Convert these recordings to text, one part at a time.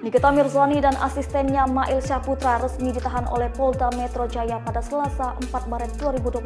Nikita Mirzani dan asistennya Mail Syahputra resmi ditahan oleh Polda Metro Jaya pada Selasa 4 Maret 2025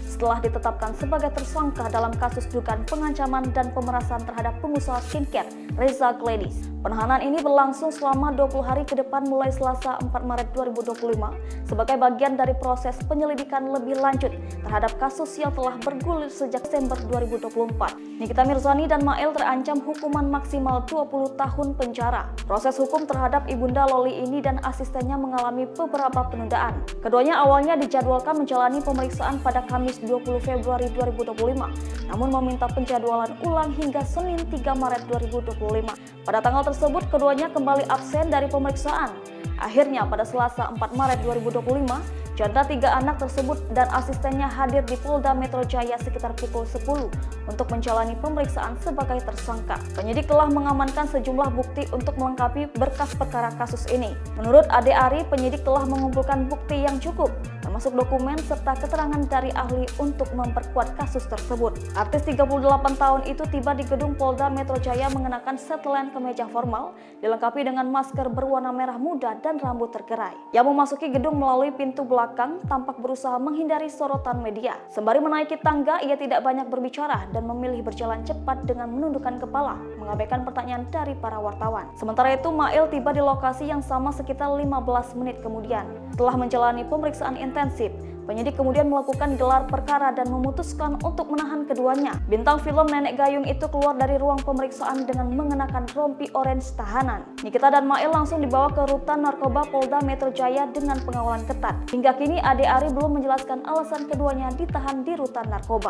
setelah ditetapkan sebagai tersangka dalam kasus dugaan pengancaman dan pemerasan terhadap pengusaha skincare Reza Gladys. Penahanan ini berlangsung selama 20 hari ke depan mulai Selasa 4 Maret 2025 sebagai bagian dari proses penyelidikan lebih lanjut terhadap kasus yang telah bergulir sejak Desember 2024. Nikita Mirzani dan Mail terancam hukuman maksimal 20 tahun penjara. Proses hukum terhadap Ibunda Loli ini dan asistennya mengalami beberapa penundaan. Keduanya awalnya dijadwalkan menjalani pemeriksaan pada Kamis 20 Februari 2025, namun meminta penjadwalan ulang hingga Senin 3 Maret 2025. Pada tanggal tersebut, keduanya kembali absen dari pemeriksaan. Akhirnya pada Selasa 4 Maret 2025, janda 3 anak tersebut dan asistennya hadir di Polda Metro Jaya sekitar pukul 10 untuk menjalani pemeriksaan sebagai tersangka. Penyidik telah mengamankan sejumlah bukti untuk melengkapi berkas perkara kasus ini. Menurut Ade Ari, penyidik telah mengumpulkan bukti yang cukup, termasuk dokumen serta keterangan dari ahli untuk memperkuat kasus tersebut. Artis 38 tahun itu tiba di gedung Polda Metro Jaya mengenakan setelan kemeja formal, dilengkapi dengan masker berwarna merah muda dan rambut tergerai. Yang memasuki gedung melalui pintu belakang tampak berusaha menghindari sorotan media. Sembari menaiki tangga, ia tidak banyak berbicara dan memilih berjalan cepat dengan menundukkan kepala, mengabaikan pertanyaan dari para wartawan. Sementara itu, Mail tiba di lokasi yang sama sekitar 15 menit kemudian. Setelah menjalani pemeriksaan intensif, penyidik kemudian melakukan gelar perkara dan memutuskan untuk menahan keduanya. Bintang film Nenek Gayung itu keluar dari ruang pemeriksaan dengan mengenakan rompi orange tahanan. Nikita dan Mail langsung dibawa ke rutan narkoba Polda Metro Jaya dengan pengawalan ketat. Hingga kini Ade Ari belum menjelaskan alasan keduanya ditahan di rutan narkoba.